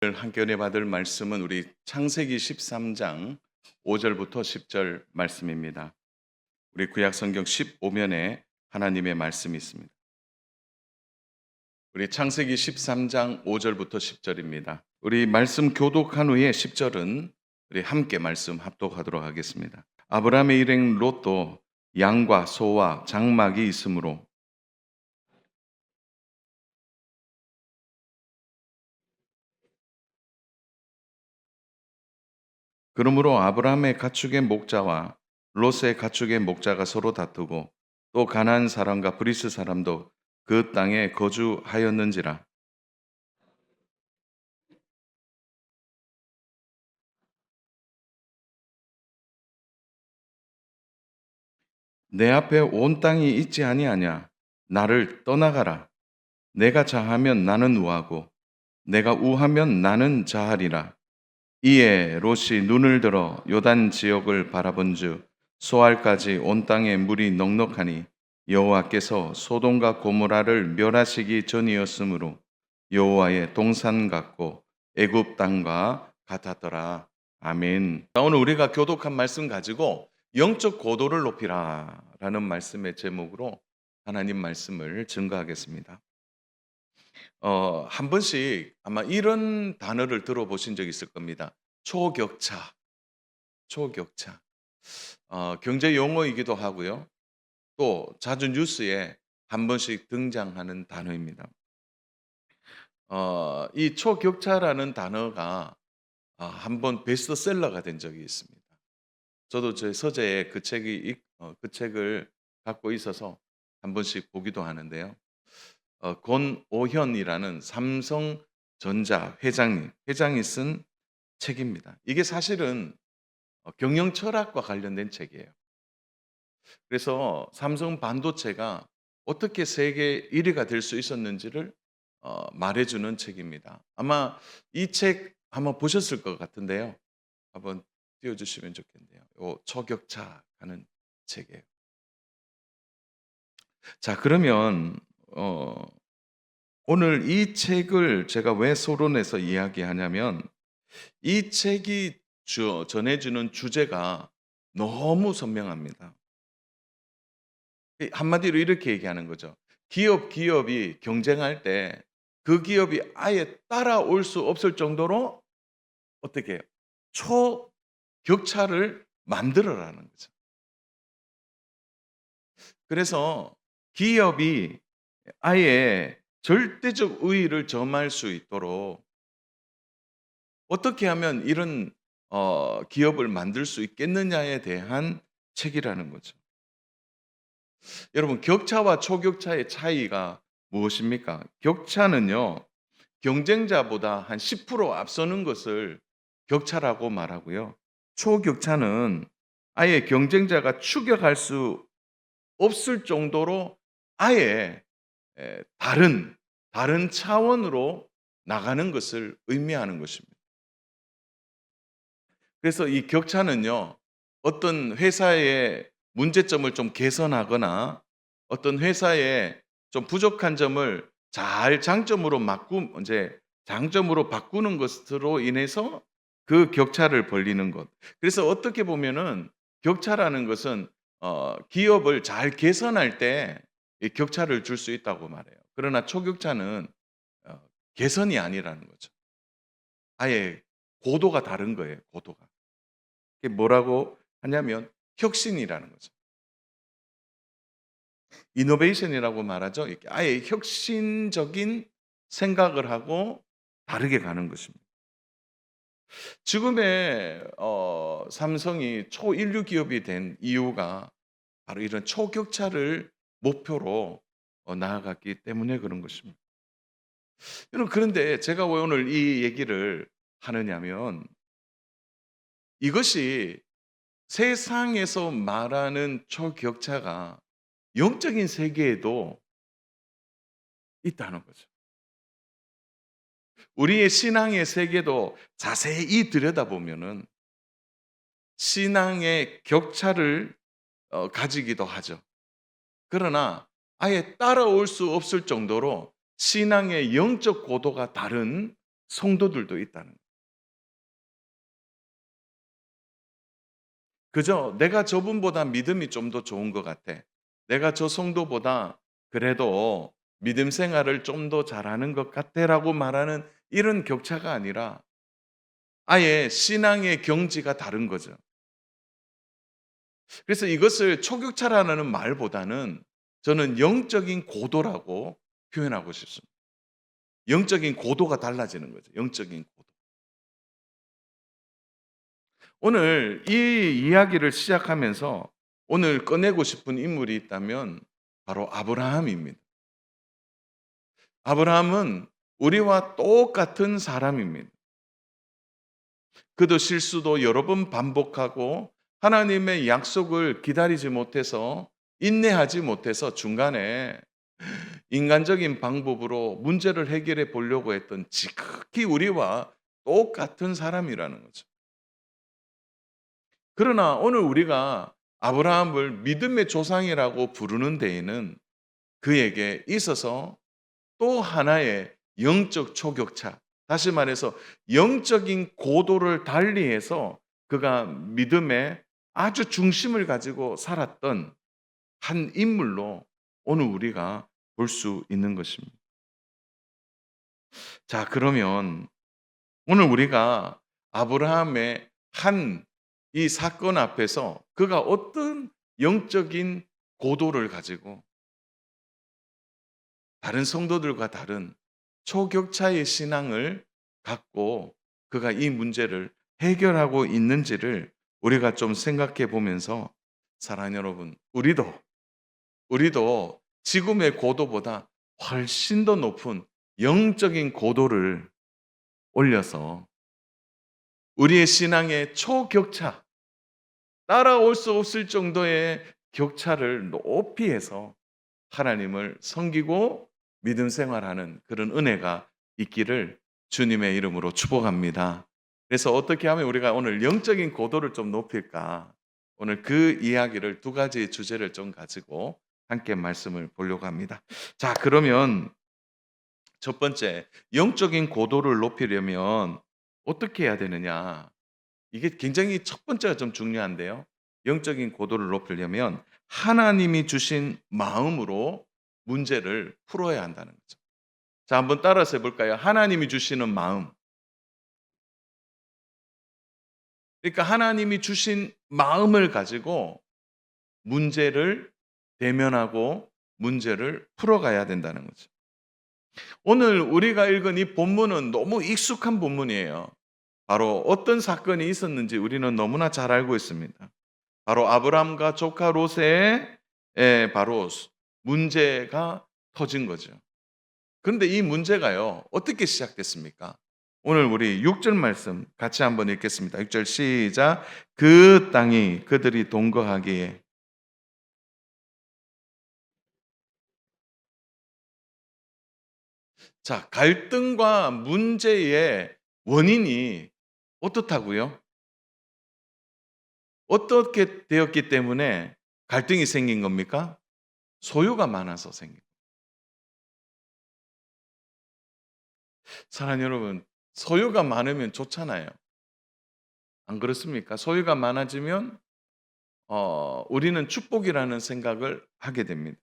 오늘 함께 은혜 받을 말씀은 우리 창세기 13장 5절부터 10절 말씀입니다. 우리 구약 성경 15면에 하나님의 말씀이 있습니다. 우리 창세기 13장 5절부터 10절입니다. 우리 말씀 교독한 후에 10절은 우리 함께 말씀 합독하도록 하겠습니다. 아브라함의 일행 롯도 양과 소와 장막이 있으므로 그러므로 아브라함의 가축의 목자와 롯의 가축의 목자가 서로 다투고 또 가나안 사람과 브리스 사람도 그 땅에 거주하였는지라. 내 앞에 온 땅이 있지 아니하냐? 나를 떠나가라. 내가 자하면 나는 우하고 내가 우하면 나는 자하리라. 이에 롯이 눈을 들어 요단 지역을 바라본즉 소알까지 온 땅에 물이 넉넉하니 여호와께서 소돔과 고모라를 멸하시기 전이었으므로 여호와의 동산 같고 애굽 땅과 같았더라. 아멘. 오늘 우리가 교독한 말씀 가지고 영적 고도를 높이라라는 말씀의 제목으로 하나님 말씀을 증거하겠습니다. 한 번씩 아마 이런 단어를 들어보신 적 있을 겁니다. 초격차, 초격차. 경제 용어이기도 하고요. 또 자주 뉴스에 한 번씩 등장하는 단어입니다. 이 초격차라는 단어가 한 번 베스트셀러가 된 적이 있습니다. 저도 제 서재에 그 책을 갖고 있어서 한 번씩 보기도 하는데요. 권오현이라는 삼성전자 회장이 쓴 책입니다. 이게 사실은 경영 철학과 관련된 책이에요. 그래서 삼성 반도체가 어떻게 세계 1위가 될 수 있었는지를 말해주는 책입니다. 아마 이 책 한번 보셨을 것 같은데요. 한번 띄워주시면 좋겠네요. 초격차 하는 책이에요. 자, 그러면 오늘 이 책을 제가 왜 소론해서 이야기하냐면 이 책이 전해주는 주제가 너무 선명합니다. 한마디로 이렇게 얘기하는 거죠. 기업이 경쟁할 때 그 기업이 아예 따라올 수 없을 정도로 어떻게 해요? 초격차를 만들어라는 거죠. 그래서 기업이 아예 절대적 우위를 점할 수 있도록 어떻게 하면 이런 기업을 만들 수 있겠느냐에 대한 책이라는 거죠. 여러분, 격차와 초격차의 차이가 무엇입니까? 격차는요, 경쟁자보다 한 10% 앞서는 것을 격차라고 말하고요. 초격차는 아예 경쟁자가 추격할 수 없을 정도로 아예 다른 차원으로 나가는 것을 의미하는 것입니다. 그래서 이 격차는요, 어떤 회사의 문제점을 좀 개선하거나 어떤 회사의 좀 부족한 점을 잘 장점으로 바꾸는 것으로 인해서 그 격차를 벌리는 것. 그래서 어떻게 보면은 격차라는 것은 기업을 잘 개선할 때 이 격차를 줄 수 있다고 말해요. 그러나 초격차는 개선이 아니라는 거죠. 아예 고도가 다른 거예요, 고도가. 이게 뭐라고 하냐면 혁신이라는 거죠. 이노베이션이라고 말하죠. 이렇게 아예 혁신적인 생각을 하고 다르게 가는 것입니다. 지금의 삼성이 초인류 기업이 된 이유가 바로 이런 초격차를 목표로 나아갔기 때문에 그런 것입니다. 여러분, 그런데 제가 왜 오늘 이 얘기를 하느냐면 이것이 세상에서 말하는 초격차가 영적인 세계에도 있다는 거죠. 우리의 신앙의 세계도 자세히 들여다보면은 신앙의 격차를 가지기도 하죠. 그러나 아예 따라올 수 없을 정도로 신앙의 영적 고도가 다른 성도들도 있다는 거예요. 그저 '내가 저분보다 믿음이 좀 더 좋은 것 같아. 내가 저 성도보다 그래도 믿음 생활을 좀 더 잘하는 것 같아.'라고 말하는 이런 격차가 아니라 아예 신앙의 경지가 다른 거죠. 그래서 이것을 초격차라는 말보다는 저는 영적인 고도라고 표현하고 싶습니다. 영적인 고도가 달라지는 거죠, 영적인 고도. 오늘 이 이야기를 시작하면서 오늘 꺼내고 싶은 인물이 있다면 바로 아브라함입니다. 아브라함은 우리와 똑같은 사람입니다. 그도 실수도 여러 번 반복하고 하나님의 약속을 기다리지 못해서 인내하지 못해서 중간에 인간적인 방법으로 문제를 해결해 보려고 했던 지극히 우리와 똑같은 사람이라는 거죠. 그러나 오늘 우리가 아브라함을 믿음의 조상이라고 부르는 데에는 그에게 있어서 또 하나의 영적 초격차, 다시 말해서 영적인 고도를 달리해서 그가 믿음의 아주 중심을 가지고 살았던 한 인물로 오늘 우리가 볼 수 있는 것입니다. 자, 그러면 오늘 우리가 아브라함의 한 이 사건 앞에서 그가 어떤 영적인 고도를 가지고 다른 성도들과 다른 초격차의 신앙을 갖고 그가 이 문제를 해결하고 있는지를 우리가 좀 생각해 보면서 사랑하는 여러분, 우리도 지금의 고도보다 훨씬 더 높은 영적인 고도를 올려서 우리의 신앙의 초격차, 따라올 수 없을 정도의 격차를 높이 해서 하나님을 섬기고 믿음 생활하는 그런 은혜가 있기를 주님의 이름으로 축복합니다. 그래서 어떻게 하면 우리가 오늘 영적인 고도를 좀 높일까? 오늘 그 이야기를 두 가지 주제를 좀 가지고 함께 말씀을 보려고 합니다. 자, 그러면 첫 번째, 영적인 고도를 높이려면 어떻게 해야 되느냐? 이게 굉장히 첫 번째가 좀 중요한데요. 영적인 고도를 높이려면 하나님이 주신 마음으로 문제를 풀어야 한다는 거죠. 자, 한번 따라서 해볼까요? 하나님이 주시는 마음. 그러니까 하나님이 주신 마음을 가지고 문제를 대면하고 문제를 풀어가야 된다는 거죠. 오늘 우리가 읽은 이 본문은 너무 익숙한 본문이에요. 바로 어떤 사건이 있었는지 우리는 너무나 잘 알고 있습니다. 바로 아브람과 조카 롯의 바로 문제가 터진 거죠. 그런데 이 문제가요, 어떻게 시작됐습니까? 오늘 우리 6절 말씀 같이 한번 읽겠습니다. 6절 시작. 그 땅이 그들이 동거하기에. 자, 갈등과 문제의 원인이 어떻다고요? 어떻게 되었기 때문에 갈등이 생긴 겁니까? 소유가 많아서 생긴 거예요. 사랑하는 여러분, 소유가 많으면 좋잖아요. 안 그렇습니까? 소유가 많아지면 우리는 축복이라는 생각을 하게 됩니다.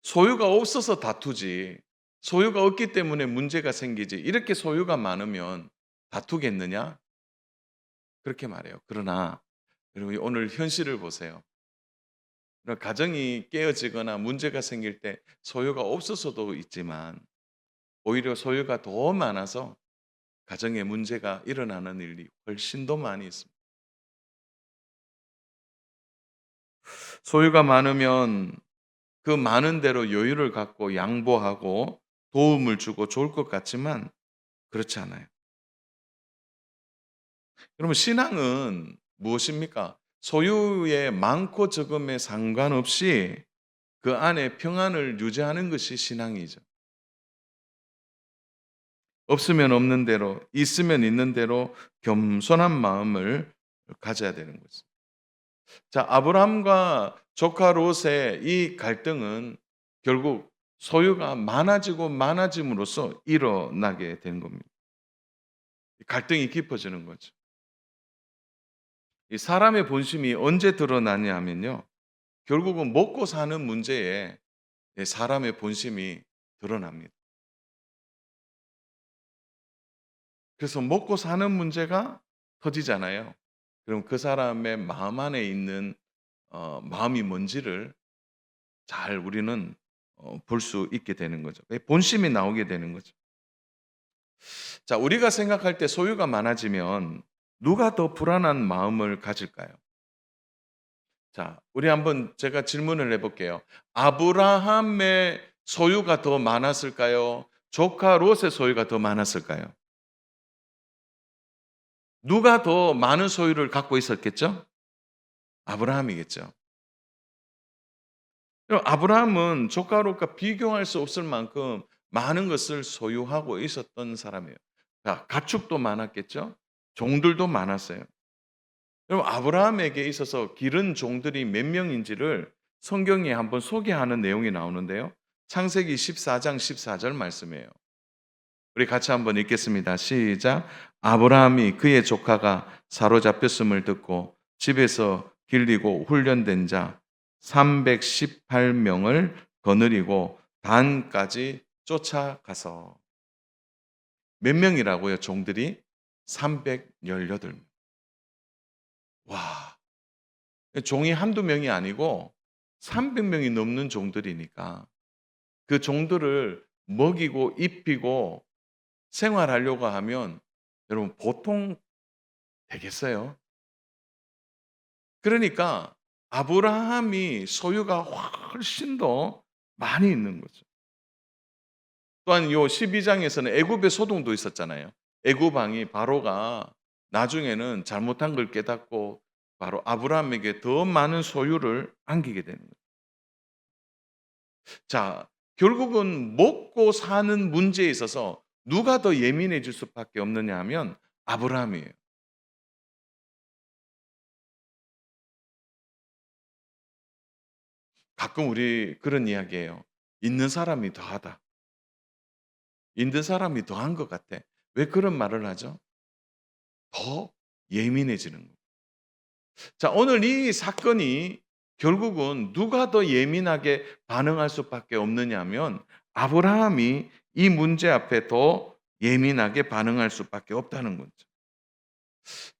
소유가 없어서 다투지, 소유가 없기 때문에 문제가 생기지, 이렇게 소유가 많으면 다투겠느냐? 그렇게 말해요. 그러나 여러분, 오늘 현실을 보세요. 가정이 깨어지거나 문제가 생길 때 소유가 없어서도 있지만 오히려 소유가 더 많아서 가정에 문제가 일어나는 일이 훨씬 더 많이 있습니다. 소유가 많으면 그 많은 대로 여유를 갖고 양보하고 도움을 주고 좋을 것 같지만 그렇지 않아요. 여러분, 신앙은 무엇입니까? 소유의 많고 적음에 상관없이 그 안에 평안을 유지하는 것이 신앙이죠. 없으면 없는 대로, 있으면 있는 대로 겸손한 마음을 가져야 되는 거죠. 자, 아브라함과 조카 롯의 이 갈등은 결국 소유가 많아지고 많아짐으로써 일어나게 되는 겁니다. 갈등이 깊어지는 거죠. 이 사람의 본심이 언제 드러나냐 하면요. 결국은 먹고 사는 문제에 사람의 본심이 드러납니다. 그래서 먹고 사는 문제가 터지잖아요. 그럼 그 사람의 마음 안에 있는 마음이 뭔지를 잘 우리는 볼 수 있게 되는 거죠. 본심이 나오게 되는 거죠. 자, 우리가 생각할 때 소유가 많아지면 누가 더 불안한 마음을 가질까요? 자, 우리 한번 제가 질문을 해 볼게요. 아브라함의 소유가 더 많았을까요? 조카 롯의 소유가 더 많았을까요? 누가 더 많은 소유를 갖고 있었겠죠? 아브라함이겠죠. 그럼 아브라함은 조카 롯과 비교할 수 없을 만큼 많은 것을 소유하고 있었던 사람이에요. 자, 가축도 많았겠죠? 종들도 많았어요. 그럼 아브라함에게 있어서 기른 종들이 몇 명인지를 성경에 한번 소개하는 내용이 나오는데요. 창세기 14장 14절 말씀이에요. 우리 같이 한번 읽겠습니다. 시작. 아브라함이 그의 조카가 사로잡혔음을 듣고 집에서 길리고 훈련된 자 318명을 거느리고 단까지 쫓아가서 몇 명이라고요? 종들이 318명. 와, 종이 한두 명이 아니고 300명이 넘는 종들이니까 그 종들을 먹이고 입히고 생활하려고 하면 여러분 보통 되겠어요? 그러니까 아브라함이 소유가 훨씬 더 많이 있는 거죠. 또한 요 12장에서는 애굽의 소동도 있었잖아요. 애굽 왕이 바로가 나중에는 잘못한 걸 깨닫고 바로 아브라함에게 더 많은 소유를 안기게 되는 거예요. 자, 결국은 먹고 사는 문제에 있어서 누가 더 예민해질 수밖에 없느냐 하면 아브라함이에요. 가끔 우리 그런 이야기해요. 있는 사람이 더하다. 있는 사람이 더한 것 같아. 왜 그런 말을 하죠? 더 예민해지는 거예요. 자, 오늘 이 사건이 결국은 누가 더 예민하게 반응할 수밖에 없느냐 하면 아브라함이 이 문제 앞에 더 예민하게 반응할 수밖에 없다는 거죠.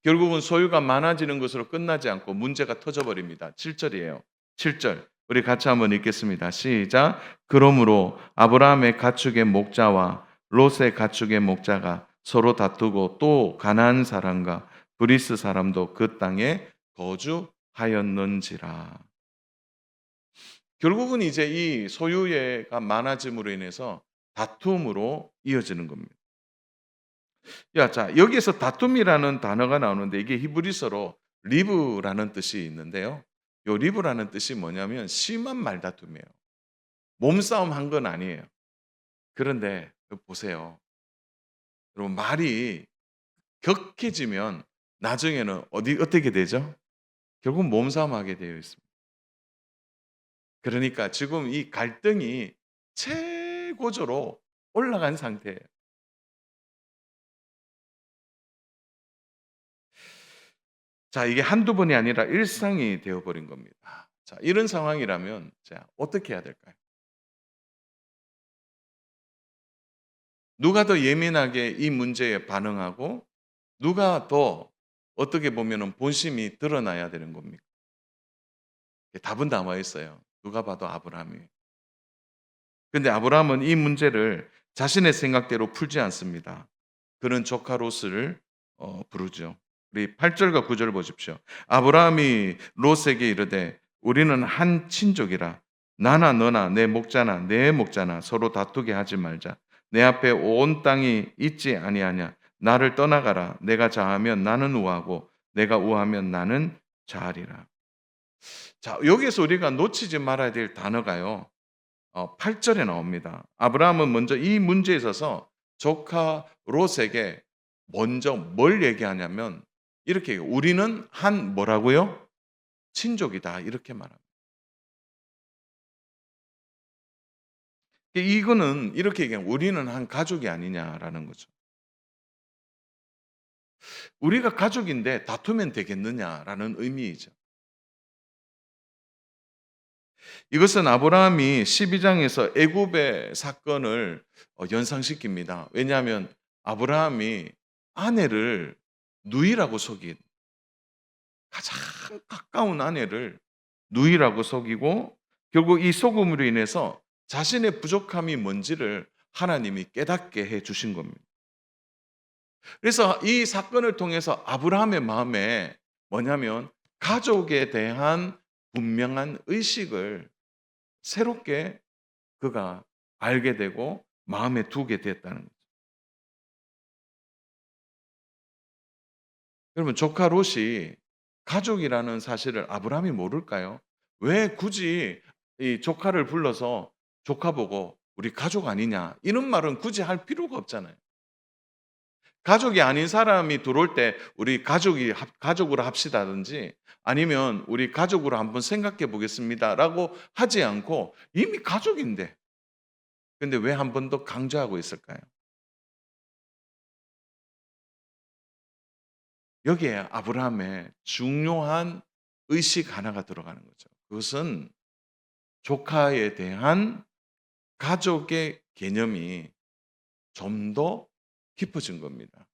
결국은 소유가 많아지는 것으로 끝나지 않고 문제가 터져버립니다. 7절이에요. 7절. 우리 같이 한번 읽겠습니다. 시작. 그러므로 아브라함의 가축의 목자와 롯의 가축의 목자가 서로 다투고 또 가나안 사람과 브리스 사람도 그 땅에 거주하였는지라. 결국은 이제 이 소유가 많아짐으로 인해서 다툼으로 이어지는 겁니다. 야, 자, 여기에서 다툼이라는 단어가 나오는데 이게 히브리서로 리브라는 뜻이 있는데요. 요 리브라는 뜻이 뭐냐면 심한 말다툼이에요. 몸싸움 한 건 아니에요. 그런데 보세요. 여러분 말이 격해지면 나중에는 어떻게 되죠? 결국 몸싸움 하게 되어 있습니다. 그러니까 지금 이 갈등이 최고조로 올라간 상태예요. 자, 이게 한두 번이 아니라 일상이 되어 버린 겁니다. 자, 이런 상황이라면 자, 어떻게 해야 될까요? 누가 더 예민하게 이 문제에 반응하고 누가 더 어떻게 보면은 본심이 드러나야 되는 겁니까? 답은 남아 있어요. 누가 봐도 아브라함이에요. 근데 아브라함은 이 문제를 자신의 생각대로 풀지 않습니다. 그는 조카 롯을 부르죠. 우리 8 절과 9절 보십시오. 아브라함이 롯에게 이르되 우리는 한 친족이라 나나 너나 내 목자나 내 목자나 서로 다투게 하지 말자. 내 앞에 온 땅이 있지 아니하냐. 나를 떠나가라. 내가 자하면 나는 우하고 내가 우하면 나는 자하리라. 자, 여기서 우리가 놓치지 말아야 될 단어가요. 8 절에 나옵니다. 아브라함은 먼저 이 문제에 있어서 조카 롯에게 먼저 뭘 얘기하냐면 이렇게 얘기해요. "우리는 한" 뭐라고요? "친족이다." 이렇게 말합니다. 이거는 이렇게 얘기하면 '우리는 한 가족이 아니냐.'라는 거죠. '우리가 가족인데 다투면 되겠느냐.'라는 의미이죠. 이것은 아브라함이 12 장에서 애굽의 사건을 연상시킵니다. 왜냐하면 아브라함이 아내를 누이라고 속인, 가장 가까운 아내를 누이라고 속이고, 결국 이 속음으로 인해서 자신의 부족함이 뭔지를 하나님이 깨닫게 해 주신 겁니다. 그래서 이 사건을 통해서 아브라함의 마음에 뭐냐면 가족에 대한 분명한 의식을 새롭게 그가 알게 되고 마음에 두게 됐다는 거죠. 여러분, 조카 롯이 가족이라는 사실을 아브라함이 모를까요? 왜 굳이 이 조카를 불러서 조카 보고 "우리 가족 아니냐." 이런 말은 굳이 할 필요가 없잖아요. 가족이 아닌 사람이 들어올 때 "우리 가족으로 합시다."든지 아니면 "우리 가족으로 한번 생각해 보겠습니다."라고 하지 않고 이미 가족인데, 근데 왜 한 번 더 강조하고 있을까요? 여기에 아브라함의 중요한 의식 하나가 들어가는 거죠. 그것은 조카에 대한 가족의 개념이 좀 더 깊어진 겁니다.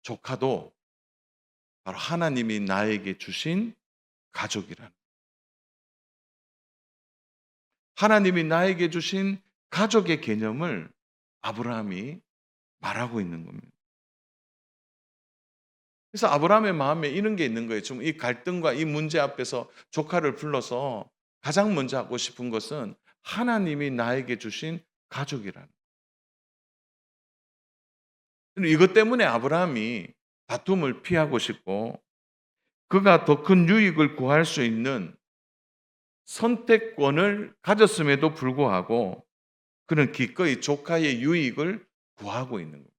조카도 바로 하나님이 나에게 주신 가족이란, 하나님이 나에게 주신 가족의 개념을 아브라함이 말하고 있는 겁니다. 그래서 아브라함의 마음에 이런 게 있는 거예요. 지금 이 갈등과 이 문제 앞에서 조카를 불러서 가장 먼저 하고 싶은 것은 하나님이 나에게 주신 가족이라는. 이것 때문에 아브라함이 다툼을 피하고 싶고, 그가 더 큰 유익을 구할 수 있는 선택권을 가졌음에도 불구하고 그는 기꺼이 조카의 유익을 구하고 있는 겁니다.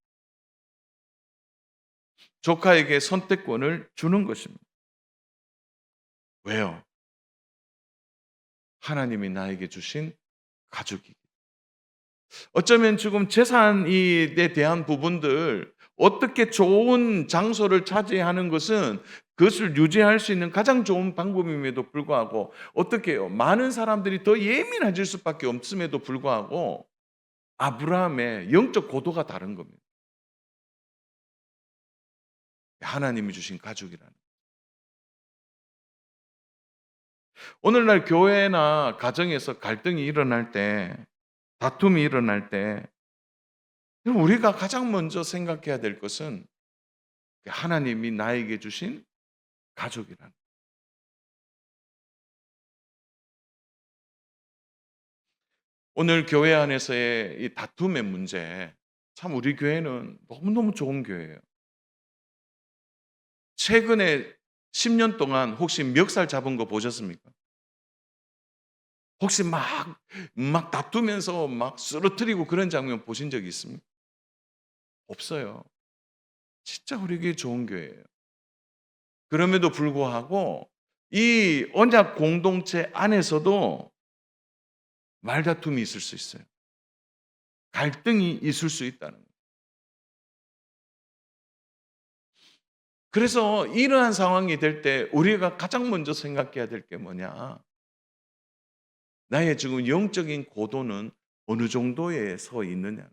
조카에게 선택권을 주는 것입니다. 왜요? 하나님이 나에게 주신 가족이기. 어쩌면 지금 재산에 대한 부분들, 어떻게 좋은 장소를 차지하는 것은 그것을 유지할 수 있는 가장 좋은 방법임에도 불구하고, 어떻게 해요? 많은 사람들이 더 예민해질 수밖에 없음에도 불구하고 아브라함의 영적 고도가 다른 겁니다. 하나님이 주신 가족이라는. 오늘날 교회나 가정에서 갈등이 일어날 때, 다툼이 일어날 때 우리가 가장 먼저 생각해야 될 것은 하나님이 나에게 주신 가족이라는. 오늘 교회 안에서의 이 다툼의 문제, 참 우리 교회는 너무너무 좋은 교회예요. 최근에 10년 동안 혹시 멱살 잡은 거 보셨습니까? 혹시 막 다투면서 막 쓰러뜨리고 그런 장면 보신 적이 있습니까? 없어요. 진짜 우리 교회 좋은 교회예요. 그럼에도 불구하고 이 언약 공동체 안에서도 말다툼이 있을 수 있어요. 갈등이 있을 수 있다는 거예요. 그래서 이러한 상황이 될 때 우리가 가장 먼저 생각해야 될 게 뭐냐? 나의 지금 영적인 고도는 어느 정도에 서 있느냐?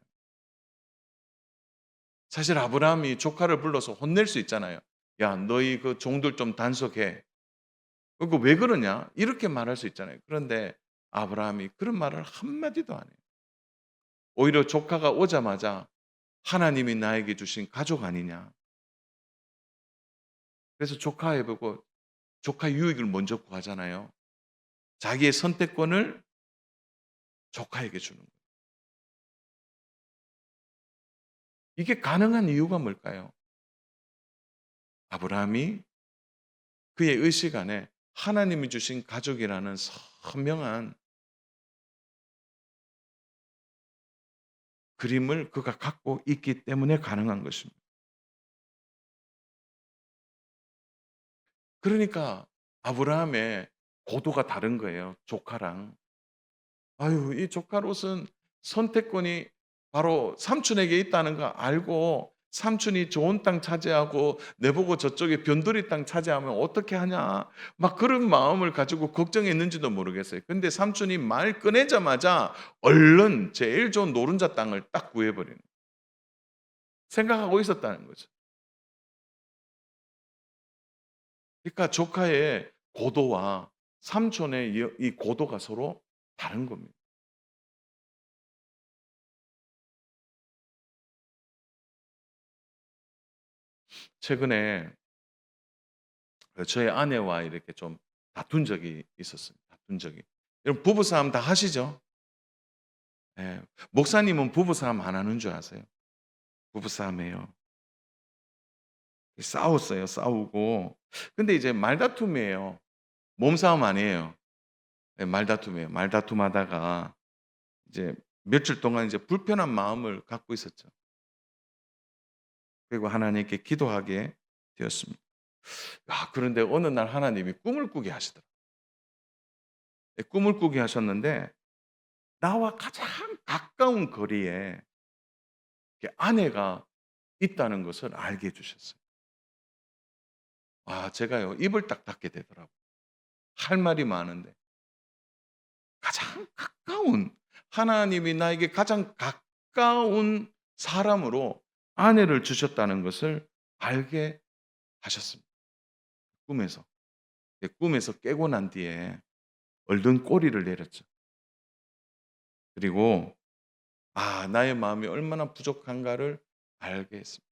사실 아브라함이 조카를 불러서 혼낼 수 있잖아요. "야, 너희 그 종들 좀 단속해." 그거 "왜 그러냐?" 이렇게 말할 수 있잖아요. 그런데 아브라함이 그런 말을 한마디도 안 해요. 오히려 조카가 오자마자 "하나님이 나에게 주신 가족 아니냐." 그래서 조카에 보고 조카 유익을 먼저 구하잖아요. 자기의 선택권을 조카에게 주는 거예요. 이게 가능한 이유가 뭘까요? 아브라함이 그의 의식 안에 하나님이 주신 가족이라는 선명한 그림을 그가 갖고 있기 때문에 가능한 것입니다. 그러니까 아브라함의 고도가 다른 거예요, 조카랑. 아유 이 조카 롯은 선택권이 바로 삼촌에게 있다는 거 알고 삼촌이 좋은 땅 차지하고 내보고 저쪽에 변두리 땅 차지하면 어떻게 하냐. 막 그런 마음을 가지고 걱정했는지도 모르겠어요. 근데 삼촌이 말 꺼내자마자 얼른 제일 좋은 노른자 땅을 딱 구해 버리는 생각하고 있었다는 거죠. 그러니까 조카의 고도와 삼촌의 이 고도가 서로 다른 겁니다. 최근에 저희 아내와 이렇게 좀 다툰 적이 있었어요. 다툰 적이. 여러분 부부싸움 다 하시죠? 예. 목사님은 부부싸움 안 하는 줄 아세요? 부부싸움해요. 싸웠어요. 싸우고. 근데 이제 말다툼이에요. 몸싸움 아니에요. 예 말다툼이에요. 말다툼하다가 이제 며칠 동안 이제 불편한 마음을 갖고 있었죠. 그리고 하나님께 기도하게 되었습니다. 그런데 어느 날 하나님이 꿈을 꾸게 하시더라고요. 예 꿈을 꾸게 하셨는데 나와 가장 가까운 거리에 이렇게 아내가 있다는 것을 알게 해 주셨어요. 제가요 입을 딱 닫게 되더라고요. 할 말이 많은데 가장 가까운 하나님이 나에게 가장 가까운 사람으로 아내를 주셨다는 것을 알게 하셨습니다. 꿈에서. 꿈에서 깨고 난 뒤에 얼른 꼬리를 내렸죠. 그리고 나의 마음이 얼마나 부족한가를 알게 했습니다.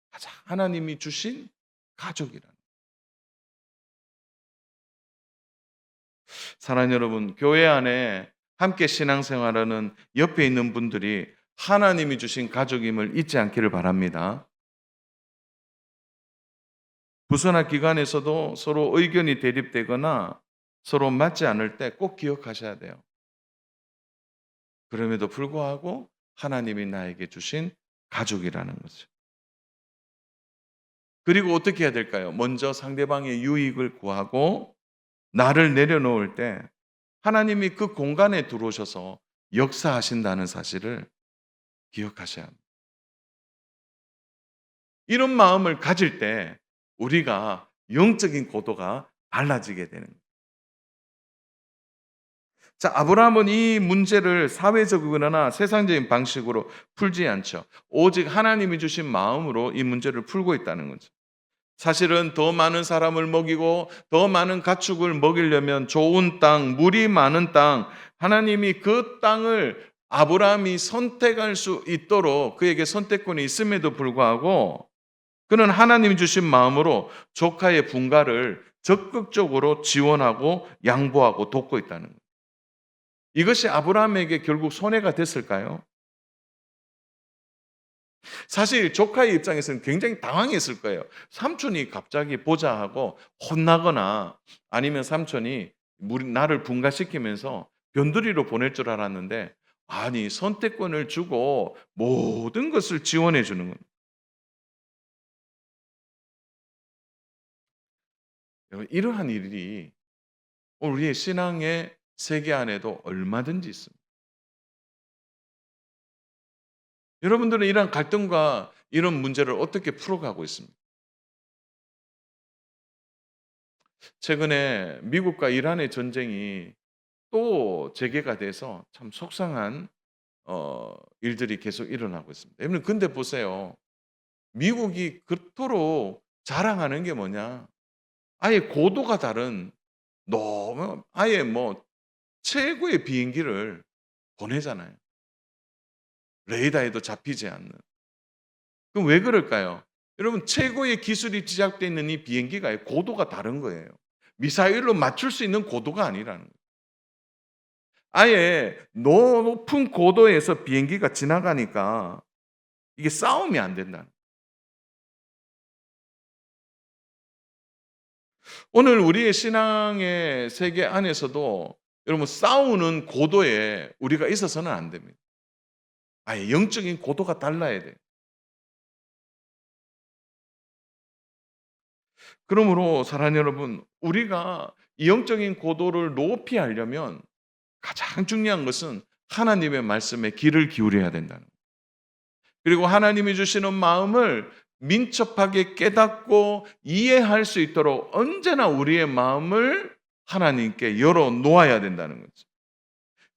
가장 하나님이 주신 가족이라는. 사랑하는 여러분, 교회 안에 함께 신앙생활하는 옆에 있는 분들이 하나님이 주신 가족임을 잊지 않기를 바랍니다. 부서나 기관에서도 서로 의견이 대립되거나 서로 맞지 않을 때 꼭 기억하셔야 돼요. 그럼에도 불구하고 하나님이 나에게 주신 가족이라는 거죠. 그리고 어떻게 해야 될까요? 먼저 상대방의 유익을 구하고 나를 내려놓을 때 하나님이 그 공간에 들어오셔서 역사하신다는 사실을 기억하셔야 합니다. 이런 마음을 가질 때 우리가 영적인 고도가 달라지게 되는 거예요. 자, 아브라함은 이 문제를 사회적이거나 세상적인 방식으로 풀지 않죠. 오직 하나님이 주신 마음으로 이 문제를 풀고 있다는 거죠. 사실은 더 많은 사람을 먹이고 더 많은 가축을 먹이려면 좋은 땅, 물이 많은 땅, 하나님이 그 땅을 아브라함이 선택할 수 있도록 그에게 선택권이 있음에도 불구하고 그는 하나님이 주신 마음으로 조카의 분가를 적극적으로 지원하고 양보하고 돕고 있다는 거예요. 이것이 아브라함에게 결국 손해가 됐을까요? 사실 조카의 입장에서는 굉장히 당황했을 거예요. 삼촌이 갑자기 보자 하고 혼나거나 아니면 삼촌이 나를 분가시키면서 변두리로 보낼 줄 알았는데 아니 선택권을 주고 모든 것을 지원해 주는 겁니다. 여러분, 이러한 일이 우리의 신앙의 세계 안에도 얼마든지 있습니다. 여러분들은 이러한 갈등과 이런 문제를 어떻게 풀어가고 있습니까? 최근에 미국과 이란의 전쟁이 또 재개가 돼서 참 속상한 일들이 계속 일어나고 있습니다. 여러분 근데 보세요. 미국이 그토록 자랑하는 게 뭐냐? 아예 고도가 다른 너무 아예 뭐 최고의 비행기를 보내잖아요. 레이더에도 잡히지 않는. 그럼 왜 그럴까요? 여러분 최고의 기술이 제작되어 있는 이 비행기가 고도가 다른 거예요. 미사일로 맞출 수 있는 고도가 아니라는 거예요. 아예 높은 고도에서 비행기가 지나가니까 이게 싸움이 안 된다는 거예요. 오늘 우리의 신앙의 세계 안에서도 여러분 싸우는 고도에 우리가 있어서는 안 됩니다. 아예 영적인 고도가 달라야 돼요. 그러므로 사랑하는 여러분, 우리가 이 영적인 고도를 높이 하려면 가장 중요한 것은 하나님의 말씀에 귀를 기울여야 된다는 거예요. 그리고 하나님이 주시는 마음을 민첩하게 깨닫고 이해할 수 있도록 언제나 우리의 마음을 하나님께 열어 놓아야 된다는 거죠.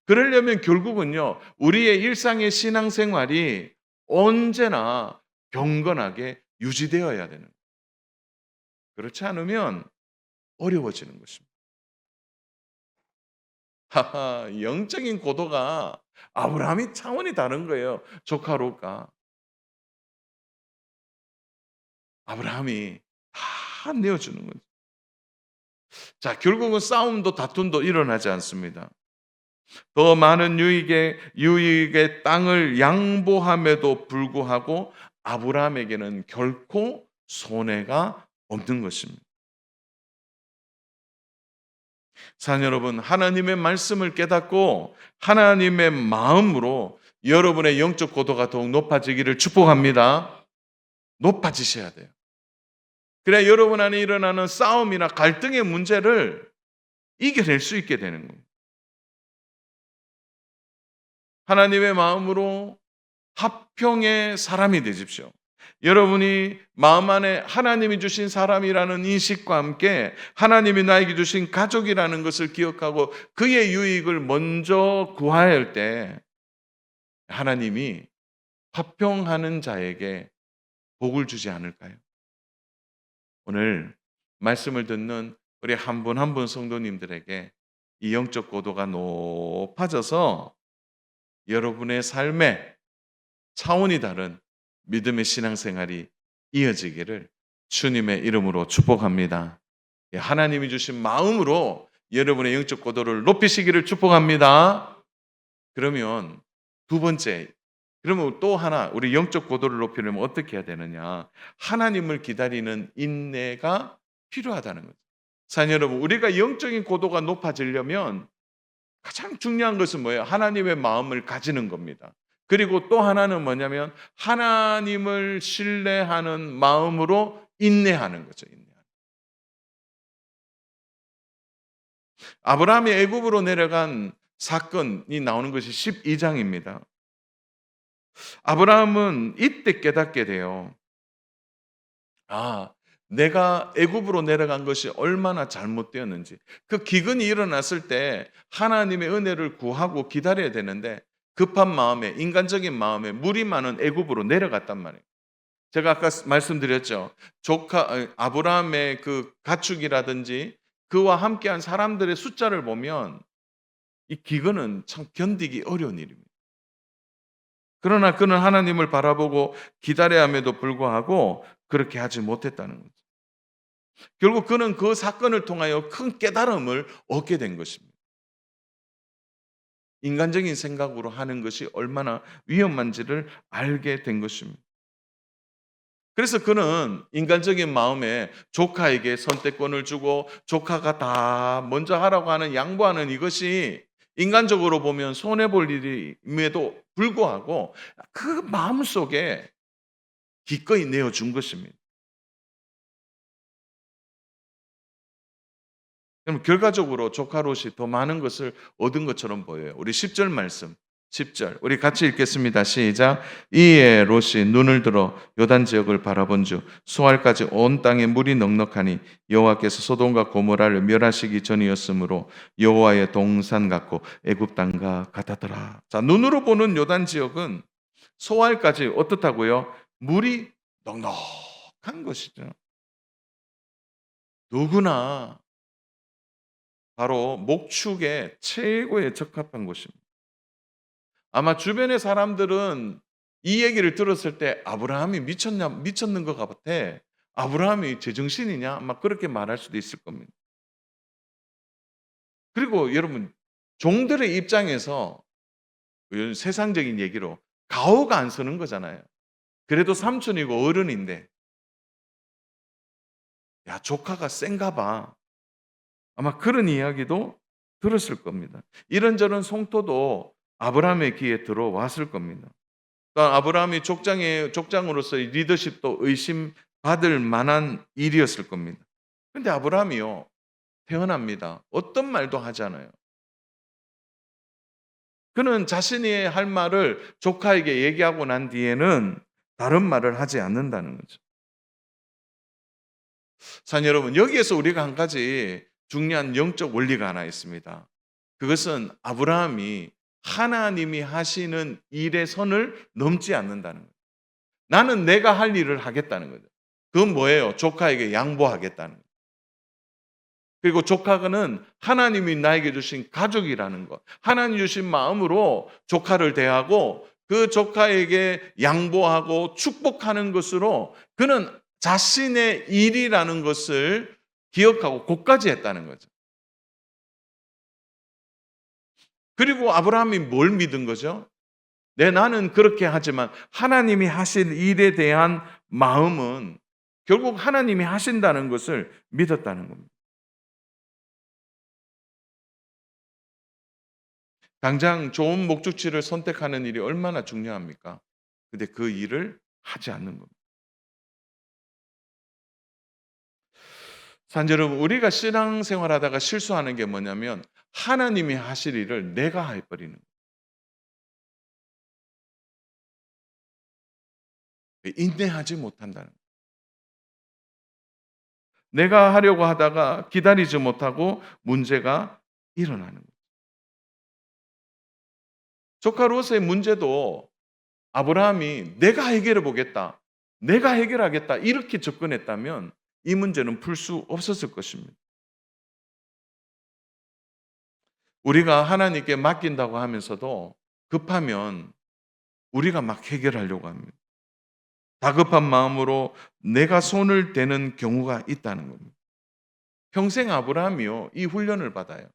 그러려면 결국은요, 우리의 일상의 신앙생활이 언제나 경건하게 유지되어야 되는 거예요. 그렇지 않으면 어려워지는 것입니다. 하하, 영적인 고도가 아브라함이 차원이 다른 거예요. 조카 롯과 아브라함이 다 내어주는 거죠. 자, 결국은 싸움도 다툼도 일어나지 않습니다. 더 많은 유익의 땅을 양보함에도 불구하고 아브라함에게는 결코 손해가 없는 것입니다. 사랑 여러분, 하나님의 말씀을 깨닫고 하나님의 마음으로 여러분의 영적 고도가 더욱 높아지기를 축복합니다. 높아지셔야 돼요. 그래야 여러분 안에 일어나는 싸움이나 갈등의 문제를 이겨낼 수 있게 되는 겁니다. 하나님의 마음으로 화평의 사람이 되십시오. 여러분이 마음 안에 하나님이 주신 사람이라는 인식과 함께 하나님이 나에게 주신 가족이라는 것을 기억하고 그의 유익을 먼저 구해야 할 때 하나님이 화평하는 자에게 복을 주지 않을까요? 오늘 말씀을 듣는 우리 한 분 한 분 성도님들에게 이 영적 고도가 높아져서 여러분의 삶에 차원이 다른 믿음의 신앙생활이 이어지기를 주님의 이름으로 축복합니다. 하나님이 주신 마음으로 여러분의 영적 고도를 높이시기를 축복합니다. 그러면 두 번째, 그러면 또 하나 우리 영적 고도를 높이려면 어떻게 해야 되느냐? 하나님을 기다리는 인내가 필요하다는 거죠. 사랑 여러분, 우리가 영적인 고도가 높아지려면 가장 중요한 것은 뭐예요? 하나님의 마음을 가지는 겁니다. 그리고 또 하나는 뭐냐면 하나님을 신뢰하는 마음으로 인내하는 거죠. 아브라함이 애굽으로 내려간 사건이 나오는 것이 12장입니다. 아브라함은 이때 깨닫게 돼요. 아, 내가 애굽으로 내려간 것이 얼마나 잘못되었는지. 그 기근이 일어났을 때 하나님의 은혜를 구하고 기다려야 되는데 급한 마음에, 인간적인 마음에 물이 많은 애굽으로 내려갔단 말이에요. 제가 아까 말씀드렸죠. 아브라함의 그 가축이라든지 그와 함께한 사람들의 숫자를 보면 이 기근은 참 견디기 어려운 일입니다. 그러나 그는 하나님을 바라보고 기다려야 함에도 불구하고 그렇게 하지 못했다는 거죠. 결국 그는 그 사건을 통하여 큰 깨달음을 얻게 된 것입니다. 인간적인 생각으로 하는 것이 얼마나 위험한지를 알게 된 것입니다. 그래서 그는 인간적인 마음에 조카에게 선택권을 주고 조카가 다 먼저 하라고 하는 양보하는 이것이 인간적으로 보면 손해볼 일임에도 불구하고 그 마음속에 기꺼이 내어준 것입니다. 그럼 결과적으로 조카 롯이 더 많은 것을 얻은 것처럼 보여요. 우리 10절 말씀, 10절 우리 같이 읽겠습니다. 시작. 이에 롯이 눈을 들어 요단 지역을 바라본 주 수알까지 온 땅에 물이 넉넉하니 여호와께서 소돔과 고모라를 멸하시기 전이었으므로 여호와의 동산 같고 애굽 땅과 같았더라. 자, 눈으로 보는 요단 지역은 소알까지 어떻다고요? 물이 넉넉한 것이죠. 누구나 바로 목축에 최고에 적합한 곳입니다. 아마 주변의 사람들은 이 얘기를 들었을 때 아브라함이 미쳤는 것 같아. 아브라함이 제정신이냐? 아마 그렇게 말할 수도 있을 겁니다. 그리고 여러분, 종들의 입장에서 세상적인 얘기로 가오가 안 서는 거잖아요. 그래도 삼촌이고 어른인데, 야, 조카가 센가 봐. 아마 그런 이야기도 들었을 겁니다. 이런저런 송토도 아브라함의 귀에 들어왔을 겁니다. 그러니까 아브라함이 족장으로서의 리더십도 의심받을 만한 일이었을 겁니다. 그런데 아브라함이요, 태어납니다. 어떤 말도 하지 않아요. 그는 자신이 할 말을 조카에게 얘기하고 난 뒤에는 다른 말을 하지 않는다는 거죠. 사는 여러분, 여기에서 우리가 한 가지 중요한 영적 원리가 하나 있습니다. 그것은 아브라함이 하나님이 하시는 일의 선을 넘지 않는다는 거예요. 나는 내가 할 일을 하겠다는 거죠. 그건 뭐예요? 조카에게 양보하겠다는 거예요. 그리고 조카는 하나님이 나에게 주신 가족이라는 것, 하나님 주신 마음으로 조카를 대하고 그 조카에게 양보하고 축복하는 것으로 그는 자신의 일이라는 것을 기억하고 그까지 했다는 거죠. 그리고 아브라함이 뭘 믿은 거죠? 나는 그렇게 하지만 하나님이 하신 일에 대한 마음은 결국 하나님이 하신다는 것을 믿었다는 겁니다. 당장 좋은 목적지를 선택하는 일이 얼마나 중요합니까? 근데 그 일을 하지 않는 겁니다. 사실 여러분, 우리가 신앙생활하다가 실수하는 게 뭐냐면 하나님이 하실 일을 내가 해버리는 거예요. 인내하지 못한다는 거예요. 내가 하려고 하다가 기다리지 못하고 문제가 일어나는 거예요. 조카 롯의 문제도 아브라함이 내가 해결해 보겠다, 내가 해결하겠다 이렇게 접근했다면 이 문제는 풀 수 없었을 것입니다. 우리가 하나님께 맡긴다고 하면서도 급하면 우리가 막 해결하려고 합니다. 다급한 마음으로 내가 손을 대는 경우가 있다는 겁니다. 평생 아브라함이요, 이 훈련을 받아요.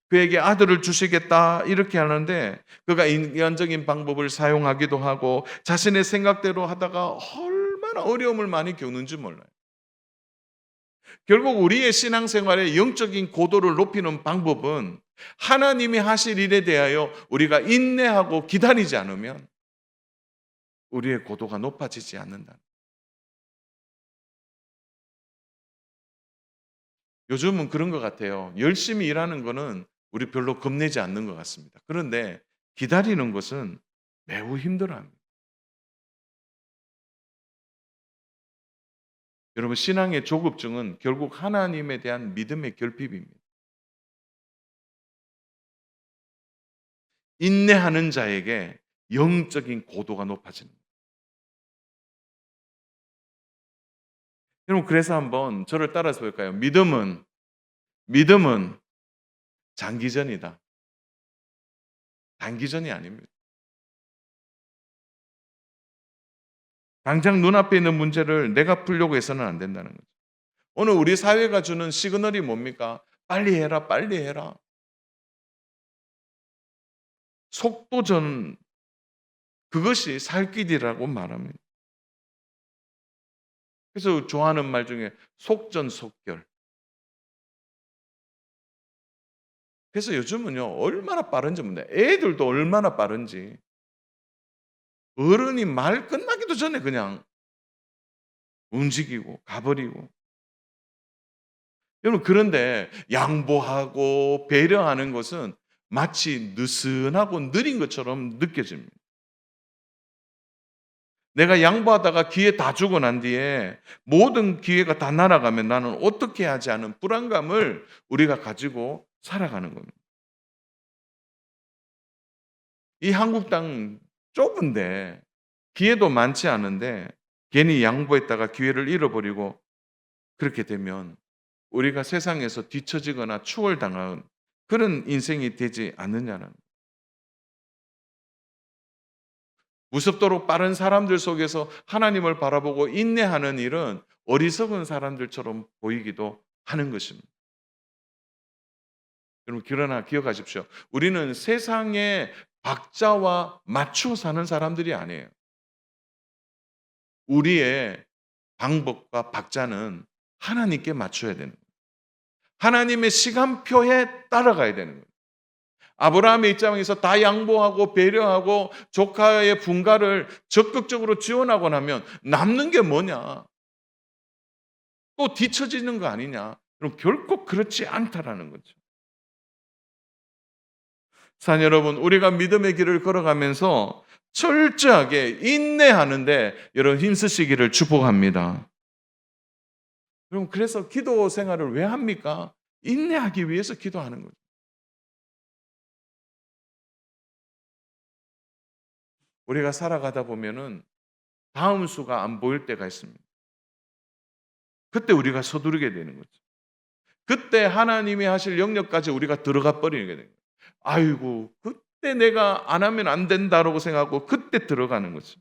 그에게 아들을 주시겠다 이렇게 하는데 그가 인간적인 방법을 사용하기도 하고 자신의 생각대로 하다가 얼마나 어려움을 많이 겪는지 몰라요. 결국 우리의 신앙생활의 영적인 고도를 높이는 방법은 하나님이 하실 일에 대하여 우리가 인내하고 기다리지 않으면 우리의 고도가 높아지지 않는다. 요즘은 그런 것 같아요. 열심히 일하는 거는 우리 별로 겁내지 않는 것 같습니다. 그런데 기다리는 것은 매우 힘들어합니다. 여러분, 신앙의 조급증은 결국 하나님에 대한 믿음의 결핍입니다. 인내하는 자에게 영적인 고도가 높아집니다. 여러분, 그래서 한번 저를 따라서 볼까요? 믿음은 장기전이다. 단기전이 아닙니다. 당장 눈앞에 있는 문제를 내가 풀려고 해서는 안 된다는 거죠. 오늘 우리 사회가 주는 시그널이 뭡니까? 빨리 해라, 빨리 해라. 속도전, 그것이 살 길이라고 말합니다. 그래서 좋아하는 말 중에 속전속결. 그래서 요즘은요, 얼마나 빠른지 모르요 애들도 얼마나 빠른지. 어른이 말 끝나기도 전에 그냥 움직이고 가버리고. 여러분, 그런데 양보하고 배려하는 것은 마치 느슨하고 느린 것처럼 느껴집니다. 내가 양보하다가 기회 다 주고 난 뒤에 모든 기회가 다 날아가면 나는 어떻게 하지 않은 불안감을 우리가 가지고 살아가는 겁니다. 이 한국 땅 좁은데 기회도 많지 않은데 괜히 양보했다가 기회를 잃어버리고 그렇게 되면 우리가 세상에서 뒤처지거나 추월당한 그런 인생이 되지 않느냐는, 무섭도록 빠른 사람들 속에서 하나님을 바라보고 인내하는 일은 어리석은 사람들처럼 보이기도 하는 것입니다. 여러분, 그러나 기억하십시오. 우리는 세상의 박자와 맞추어 사는 사람들이 아니에요. 우리의 방법과 박자는 하나님께 맞춰야 되는 거예요. 하나님의 시간표에 따라가야 되는 거예요. 아브라함의 입장에서 다 양보하고 배려하고 조카의 분가를 적극적으로 지원하고 나면 남는 게 뭐냐? 또 뒤처지는 거 아니냐? 그럼 결코 그렇지 않다라는 거죠. 사랑 여러분, 우리가 믿음의 길을 걸어가면서 철저하게 인내하는데 여러분 힘쓰시기를 축복합니다. 여러분, 그래서 기도 생활을 왜 합니까? 인내하기 위해서 기도하는 거죠. 우리가 살아가다 보면은 다음 수가 안 보일 때가 있습니다. 그때 우리가 서두르게 되는 거죠. 그때 하나님이 하실 영역까지 우리가 들어가 버리게 되는 거예요. 아이고, 그때 내가 안 하면 안 된다라고 생각하고 그때 들어가는 거죠.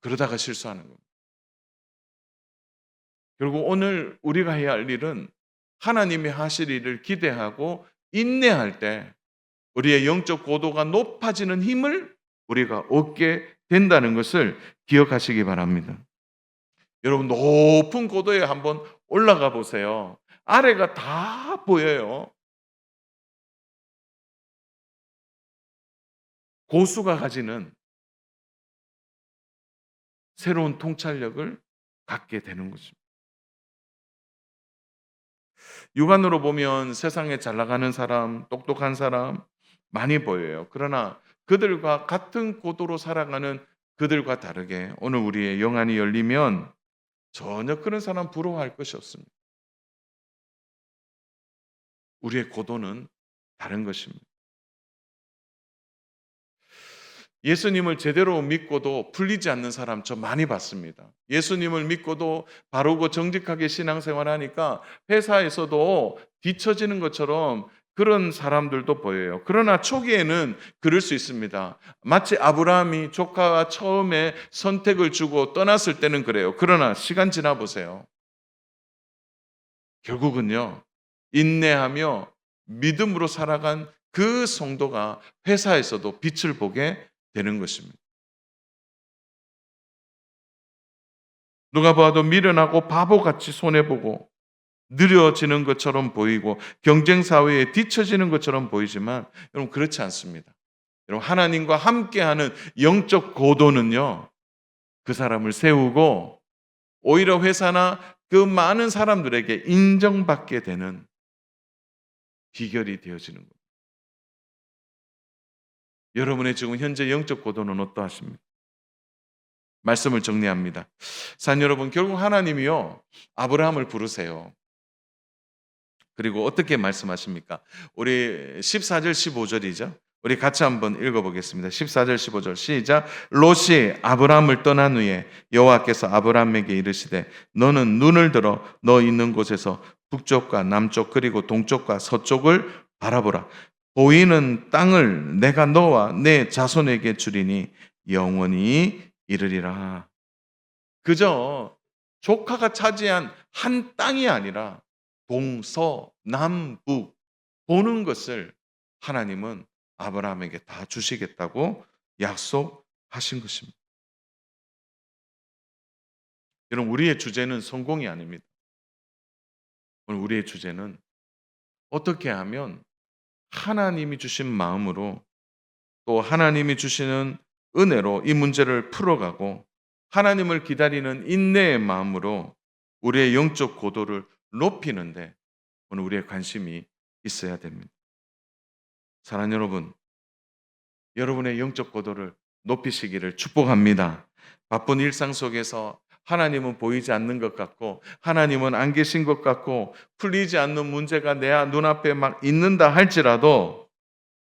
그러다가 실수하는 겁니다. 결국 오늘 우리가 해야 할 일은 하나님이 하실 일을 기대하고 인내할 때 우리의 영적 고도가 높아지는 힘을 우리가 얻게 된다는 것을 기억하시기 바랍니다. 여러분, 높은 고도에 한번 올라가 보세요. 아래가 다 보여요. 고수가 가지는 새로운 통찰력을 갖게 되는 것입니다. 육안으로 보면 세상에 잘 나가는 사람, 똑똑한 사람 많이 보여요. 그러나 그들과 같은 고도로 살아가는 그들과 다르게 오늘 우리의 영안이 열리면 전혀 그런 사람 부러워할 것이 없습니다. 우리의 고도는 다른 것입니다. 예수님을 제대로 믿고도 풀리지 않는 사람 저 많이 봤습니다. 예수님을 믿고도 바르고 정직하게 신앙생활하니까 회사에서도 뒤처지는 것처럼 그런 사람들도 보여요. 그러나 초기에는 그럴 수 있습니다. 마치 아브라함이 조카가 처음에 선택을 주고 떠났을 때는 그래요. 그러나 시간 지나 보세요. 결국은요, 인내하며 믿음으로 살아간 그 성도가 회사에서도 빛을 보게 되는 것입니다. 누가 봐도 미련하고 바보같이 손해보고 느려지는 것처럼 보이고 경쟁 사회에 뒤처지는 것처럼 보이지만 여러분, 그렇지 않습니다. 여러분, 하나님과 함께하는 영적 고도는요, 그 사람을 세우고 오히려 회사나 그 많은 사람들에게 인정받게 되는 비결이 되어지는 겁니다. 여러분의 지금 현재 영적 고도는 어떠하십니까? 말씀을 정리합니다. 산 여러분, 결국 하나님이요, 아브라함을 부르세요. 그리고 어떻게 말씀하십니까? 우리 14절 15절이죠. 우리 같이 한번 읽어보겠습니다. 14절 15절 시작. 롯이 아브라함을 떠난 후에 여호와께서 아브라함에게 이르시되 너는 눈을 들어 너 있는 곳에서 북쪽과 남쪽 그리고 동쪽과 서쪽을 바라보라. 보이는 땅을 내가 너와 내 자손에게 주리니 영원히 이르리라. 그저 조카가 차지한 한 땅이 아니라 동서남북 보는 것을 하나님은 아브라함에게 다 주시겠다고 약속하신 것입니다. 여러분, 우리의 주제는 성공이 아닙니다. 오늘 우리의 주제는 어떻게 하면 하나님이 주신 마음으로 또 하나님이 주시는 은혜로 이 문제를 풀어가고 하나님을 기다리는 인내의 마음으로 우리의 영적 고도를 높이는데 오늘 우리의 관심이 있어야 됩니다. 사랑하는 여러분, 여러분의 영적 고도를 높이시기를 축복합니다. 바쁜 일상 속에서 하나님은 보이지 않는 것 같고 하나님은 안 계신 것 같고 풀리지 않는 문제가 내 눈앞에 막 있는다 할지라도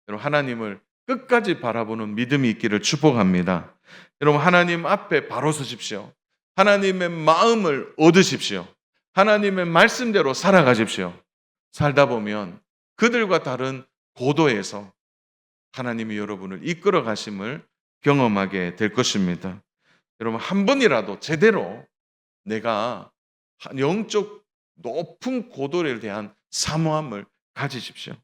여러분, 하나님을 끝까지 바라보는 믿음이 있기를 축복합니다. 여러분, 하나님 앞에 바로 서십시오. 하나님의 마음을 얻으십시오. 하나님의 말씀대로 살아가십시오. 살다 보면 그들과 다른 고도에서 하나님이 여러분을 이끌어 가심을 경험하게 될 것입니다. 여러분, 한 번이라도 제대로 내가 영적 높은 고도에 대한 사모함을 가지십시오.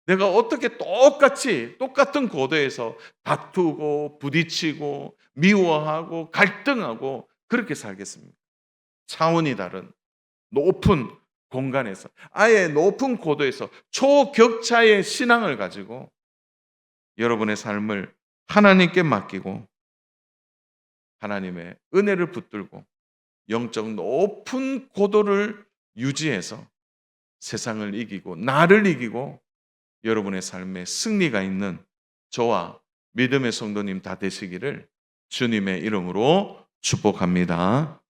내가 어떻게 똑같은 고도에서 다투고 부딪히고 미워하고 갈등하고 그렇게 살겠습니까? 차원이 다른 높은 공간에서 아예 높은 고도에서 초격차의 신앙을 가지고 여러분의 삶을 하나님께 맡기고 하나님의 은혜를 붙들고 영적 높은 고도를 유지해서 세상을 이기고 나를 이기고 여러분의 삶에 승리가 있는 저와 믿음의 성도님 다 되시기를 주님의 이름으로 축복합니다.